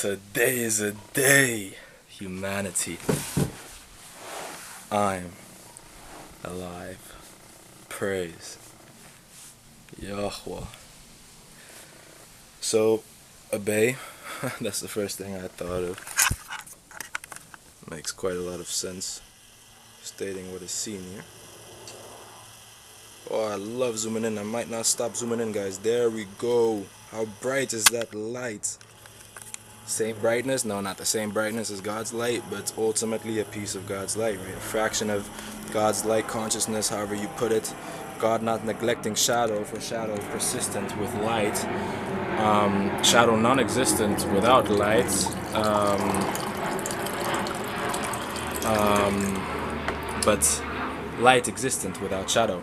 Today is a day, humanity. I'm alive. Praise Yahweh. So, obey. That's the first thing I thought of. Makes quite a lot of sense, stating what is seen here. Oh, I love zooming in. I might not stop zooming in, guys. There we go. How bright is that light? Same brightness? No, not the same brightness as God's light, but it's ultimately a piece of God's light, right? A fraction of God's light consciousness, however you put it. God not neglecting shadow, for shadow persistent with light. Shadow non-existent without light. But light existent without shadow.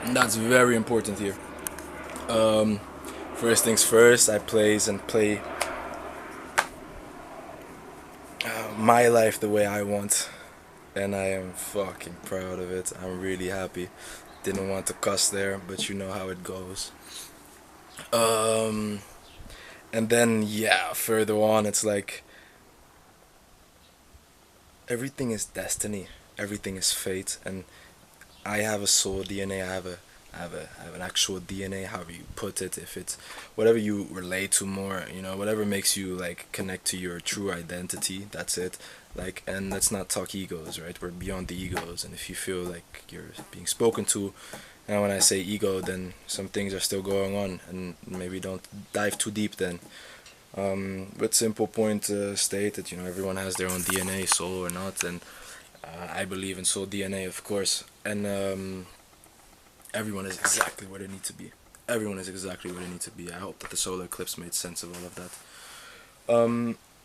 And that's very important here. First things first, I play my life the way I want, and I am fucking proud of it. I'm really happy. Didn't want to cuss there, but you know how it goes. And then yeah, further on, it's like everything is destiny, everything is fate, and I have a soul DNA. I have an actual DNA, however you put it. If it's whatever you relate to more, you know, whatever makes you like connect to your true identity, that's it. Like, and let's not talk egos, right? We're beyond the egos, and if you feel like you're being spoken to, and when I say ego, then some things are still going on, and maybe don't dive too deep then. But simple point stated, you know, everyone has their own DNA, soul or not, and I believe in soul DNA, of course, and everyone is exactly where they need to be. Everyone is exactly where they need to be. I hope that the solar eclipse made sense of all of that.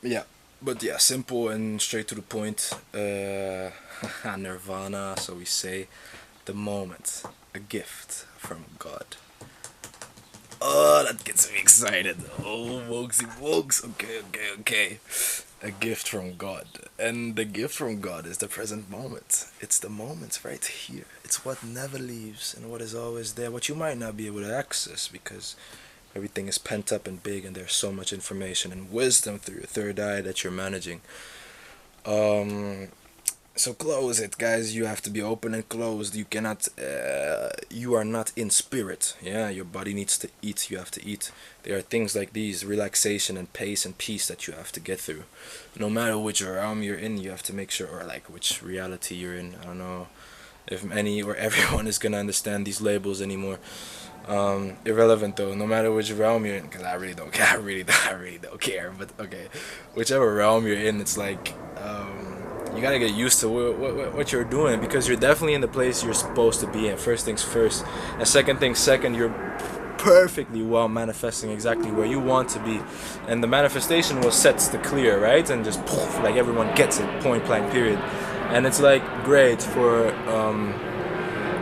Yeah, but yeah, simple and straight to the point. Nirvana, so we say, the moment, a gift from God. Oh, that gets me excited. Oh, wokesy. Okay. A gift from God. And the gift from God is the present moment. It's the moment right here. It's what never leaves and what is always there. What you might not be able to access because everything is pent up and big and there's so much information and wisdom through your third eye that you're managing. So close it, guys. You have to be open and closed. You cannot, you are not in spirit. Yeah, your body needs to eat. You have to eat. There are things like these, relaxation and pace and peace that you have to get through. No matter which realm you're in, you have to make sure, or like which reality you're in. I don't know if any or everyone is gonna understand these labels anymore. Irrelevant though, no matter which realm you're in, because I really don't care. I really don't care. But okay, whichever realm you're in, it's like, you gotta get used to what you're doing, because you're definitely in the place you're supposed to be in. First things first, and second things second, you're perfectly well manifesting exactly where you want to be, and the manifestation was sets the clear, right? And just poof, like everyone gets it, point blank period. And it's like great for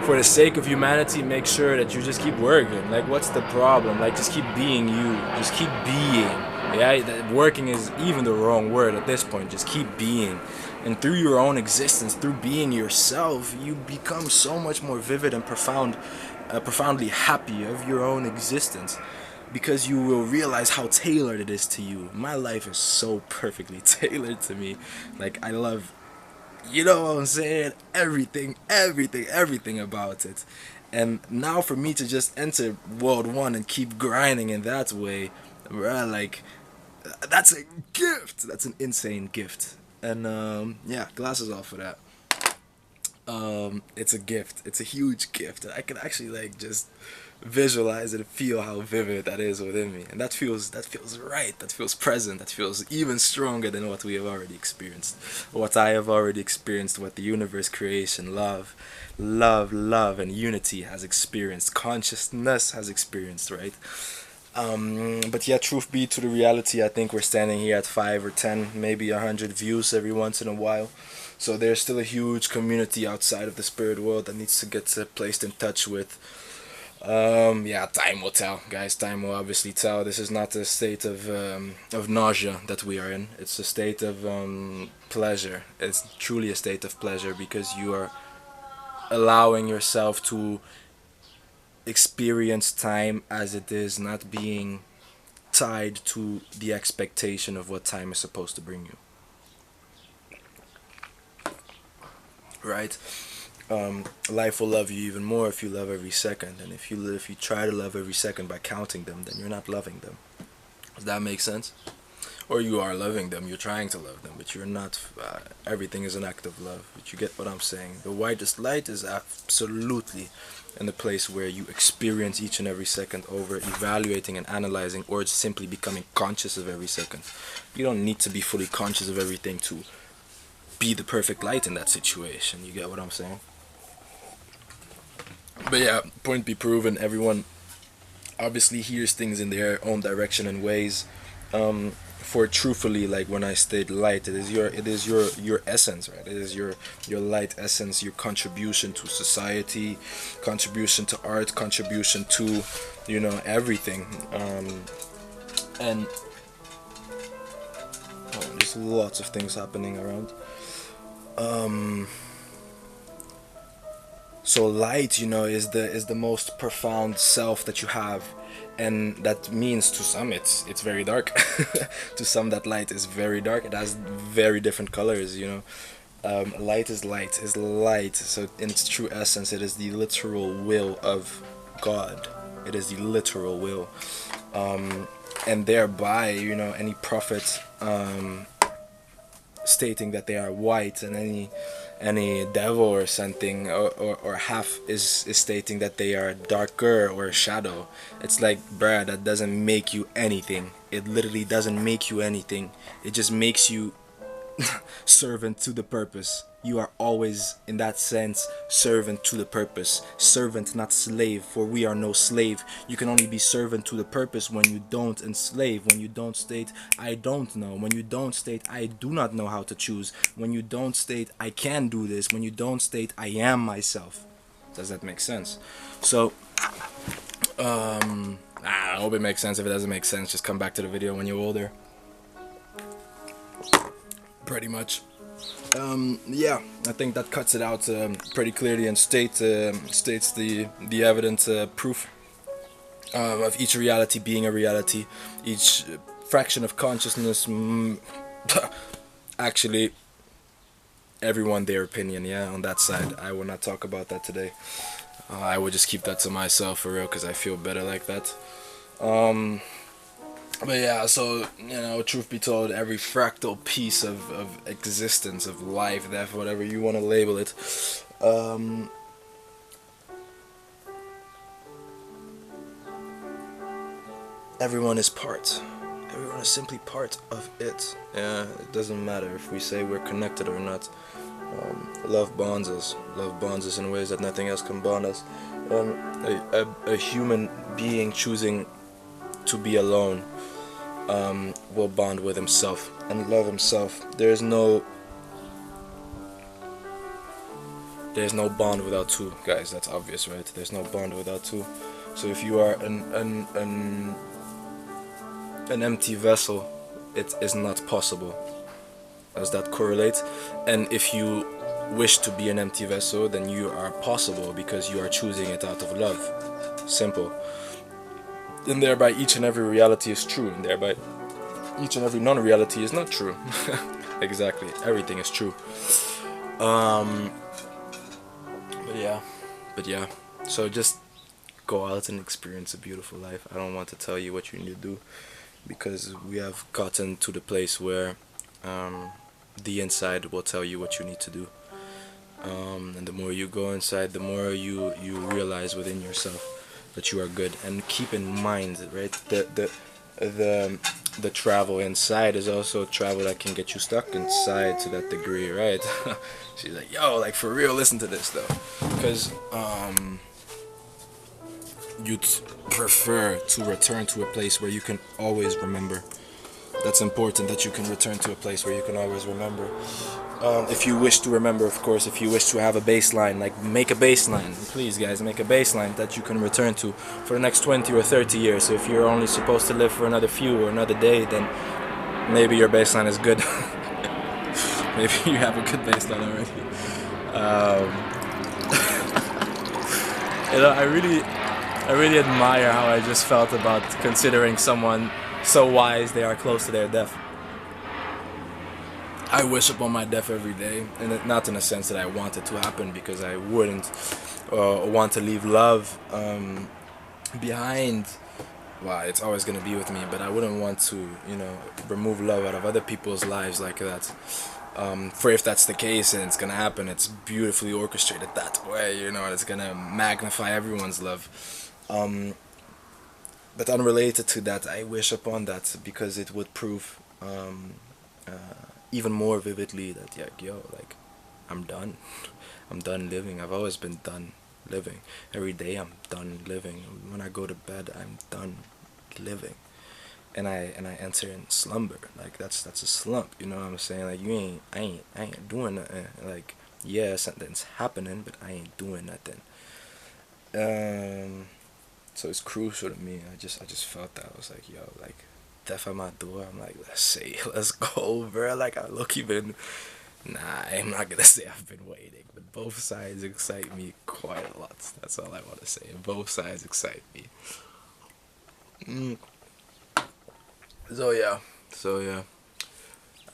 the sake of humanity, make sure that you just keep working. Like, what's the problem? Like, just keep being you, just keep being. Yeah, working is even the wrong word at this point. Just keep being. And through your own existence, through being yourself, you become so much more vivid and profoundly happy of your own existence, because you will realize how tailored it is to you. My life is so perfectly tailored to me. Like, I love, you know what I'm saying, everything about it. And now for me to just enter world one and keep grinding in that way, bruh, like, that's a gift. That's an insane gift. And yeah, glasses off for that. It's a gift. It's a huge gift. And I can actually like just visualize and feel how vivid that is within me. And that feels right. That feels present. That feels even stronger than what we have already experienced. What I have already experienced, what the universe, creation, love, and unity has experienced. Consciousness has experienced, right? But yeah, truth be to the reality, I think we're standing here at 5 or 10, maybe 100 views every once in a while. So there's still a huge community outside of the spirit world that needs to get placed in touch with. Yeah, time will tell, guys. Time will obviously tell. This is not a state of nausea that we are in. It's a state of pleasure. It's truly a state of pleasure, because you are allowing yourself to experience time as it is, not being tied to the expectation of what time is supposed to bring you. Right? Life will love you even more if you love every second, and if you try to love every second by counting them, then you're not loving them. Does that make sense? Or you are loving them, you're trying to love them, but you're not. Everything is an act of love. But you get what I'm saying. The whitest light is absolutely in the place where you experience each and every second over evaluating and analyzing, or simply becoming conscious of every second. You don't need to be fully conscious of everything to be the perfect light in that situation. You get what I'm saying? But yeah, point be proven, everyone obviously hears things in their own direction and ways. For truthfully, like when I state light, it is your essence, right? It is your light essence, your contribution to society, contribution to art, contribution to, you know, everything. And there's lots of things happening around. So light, you know, is the most profound self that you have, and that means to some it's very dark. To some that light is very dark. It has very different colors, you know. Light is light is light. So in its true essence, it is the literal will of God. It is the literal will, and thereby, you know, any prophet stating that they are white, and any devil or something or half is stating that they are darker or shadow. It's like, bruh, that doesn't make you anything. It literally doesn't make you anything. It just makes you servant to the purpose. You are always, in that sense, servant to the purpose. Servant, not slave, for we are no slave. You can only be servant to the purpose when you don't enslave, when you don't state, I don't know, when you don't state, I do not know how to choose, when you don't state, I can do this, when you don't state, I am myself. Does that make sense? So, I hope it makes sense. If it doesn't make sense, just come back to the video when you're older. Pretty much. Yeah, I think that cuts it out pretty clearly and states the evident proof of each reality being a reality, each fraction of consciousness. Actually, everyone their opinion, yeah, on that side. I will not talk about that today. I will just keep that to myself for real, because I feel better like that. But yeah, so, you know, truth be told, every fractal piece of existence, of life, death, whatever you want to label it, everyone is part. Everyone is simply part of it. Yeah, it doesn't matter if we say we're connected or not. Love bonds us. Love bonds us in ways that nothing else can bond us. A human being choosing to be alone will bond with himself and love himself. There's no bond without two, guys. That's obvious, right? There's no bond without two. So if you are an empty vessel, it is not possible. Does that correlate? And if you wish to be an empty vessel, then you are possible, because you are choosing it out of love. Simple. And thereby each and every reality is true, and thereby each and every non-reality is not true. Exactly, everything is true. But yeah, so just go out and experience a beautiful life. I don't want to tell you what you need to do, because we have gotten to the place where the inside will tell you what you need to do. And the more you go inside, the more you realize within yourself that you are good. And keep in mind, right, the travel inside is also travel that can get you stuck inside to that degree, right? She's like, yo, like for real, listen to this though, because you'd prefer to return to a place where you can always remember. That's important, that you can return to a place where you can always remember. If you wish to remember, of course, if you wish to have a baseline, like make a baseline, please guys, make a baseline that you can return to for the next 20 or 30 years. So if you're only supposed to live for another few or another day, then maybe your baseline is good. Maybe you have a good baseline already. You know, I really admire how I just felt about considering someone so wise they are close to their death. I wish upon my death every day, and not in a sense that I want it to happen, because I wouldn't want to leave love behind. Well, it's always gonna be with me, but I wouldn't want to, remove love out of other people's lives like that. For if that's the case and it's gonna happen, it's beautifully orchestrated that way, and it's gonna magnify everyone's love. But unrelated to that, I wish upon that because it would prove even more vividly that, yeah, like, I'm done. I'm done living. I've always been done living. Every day I'm done living. When I go to bed, I'm done living. And I enter in slumber. Like, that's a slump, you know what I'm saying? Like, I ain't doing nothing. Like, yeah, something's happening, but I ain't doing nothing. So it's crucial to me. I just felt that. I was like, yo, like, death at my door. I'm like, let's go, bro. Like, I look even. Nah, I'm not gonna say I've been waiting, but both sides excite me quite a lot. That's all I want to say. Both sides excite me. So yeah.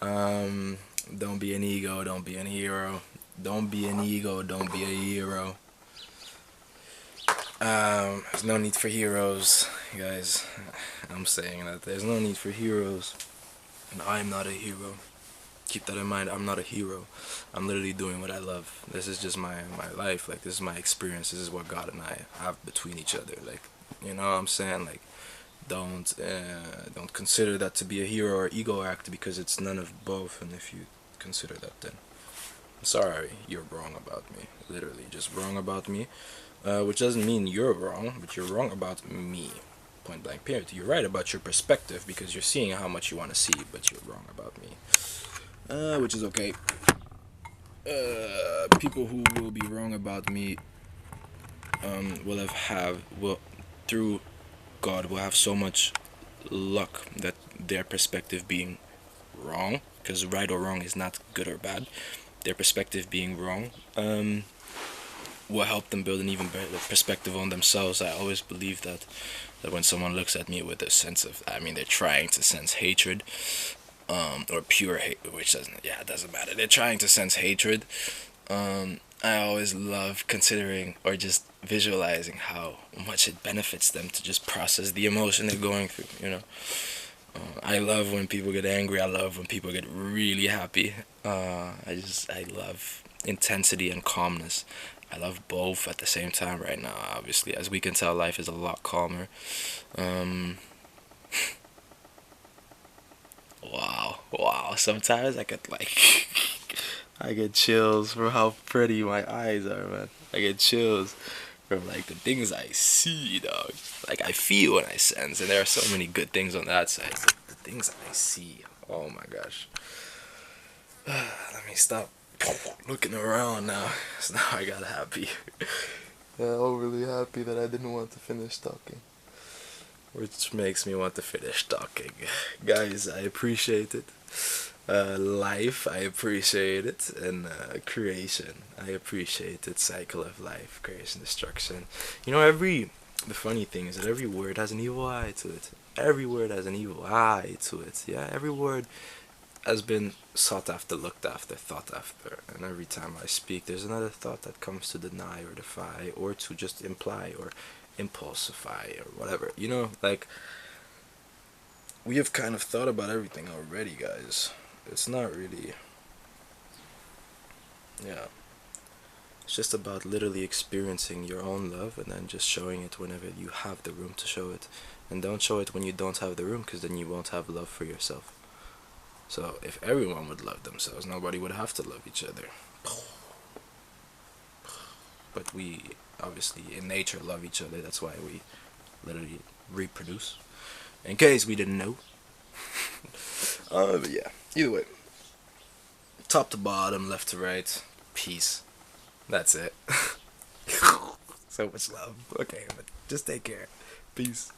Don't be an ego. Don't be a hero. Don't be an ego. Don't be a hero. There's no need for heroes, guys. I'm saying that there's no need for heroes, and I'm not a hero. Keep that in mind. I'm not a hero. I'm literally doing what I love. This is just my life. Like, this is my experience. This is what God and I have between each other. Like, you know what I'm saying? Like, don't consider that to be a hero or ego act, because it's none of both. And if you consider that, then I'm sorry, you're wrong about me. Literally, just wrong about me. Which doesn't mean you're wrong, but you're wrong about me. Point blank period. You're right about your perspective because you're seeing how much you want to see, but you're wrong about me. Which is okay. People who will be wrong about me will through God will have so much luck that their perspective being wrong, because right or wrong is not good or bad. Their perspective being wrong will help them build an even better perspective on themselves. I always believe that when someone looks at me with a sense of, they're trying to sense hatred, or pure hate, which it doesn't matter. They're trying to sense hatred. I always love considering or just visualizing how much it benefits them to just process the emotion they're going through, I love when people get angry. I love when people get really happy. I love intensity and calmness. I love both at the same time right now. Obviously, as we can tell, life is a lot calmer. Wow. Sometimes I get I get chills from how pretty my eyes are, man. I get chills from the things I see, dog. I feel and I sense, and there are so many good things on that side. The things I see. Oh my gosh. Let me stop looking around now. So now I got happy. Overly happy that I didn't want to finish talking. Which makes me want to finish talking. Guys, I appreciate it. Life, I appreciate it. And creation, I appreciate it. Cycle of life, creation, destruction. The funny thing is that every word has an evil eye to it. Every word has an evil eye to it. Yeah, every word has been sought after, looked after, thought after. And every time I speak, there's another thought that comes to deny or defy, or to just imply or impulsify or whatever. We have kind of thought about everything already, guys. It's not really, it's just about literally experiencing your own love and then just showing it whenever you have the room to show it. And don't show it when you don't have the room, because then you won't have love for yourself. So if everyone would love themselves, nobody would have to love each other. But we obviously in nature love each other. That's why we literally reproduce. In case we didn't know. But yeah, either way, top to bottom, left to right, peace. That's it. So much love. Okay, but just take care. Peace.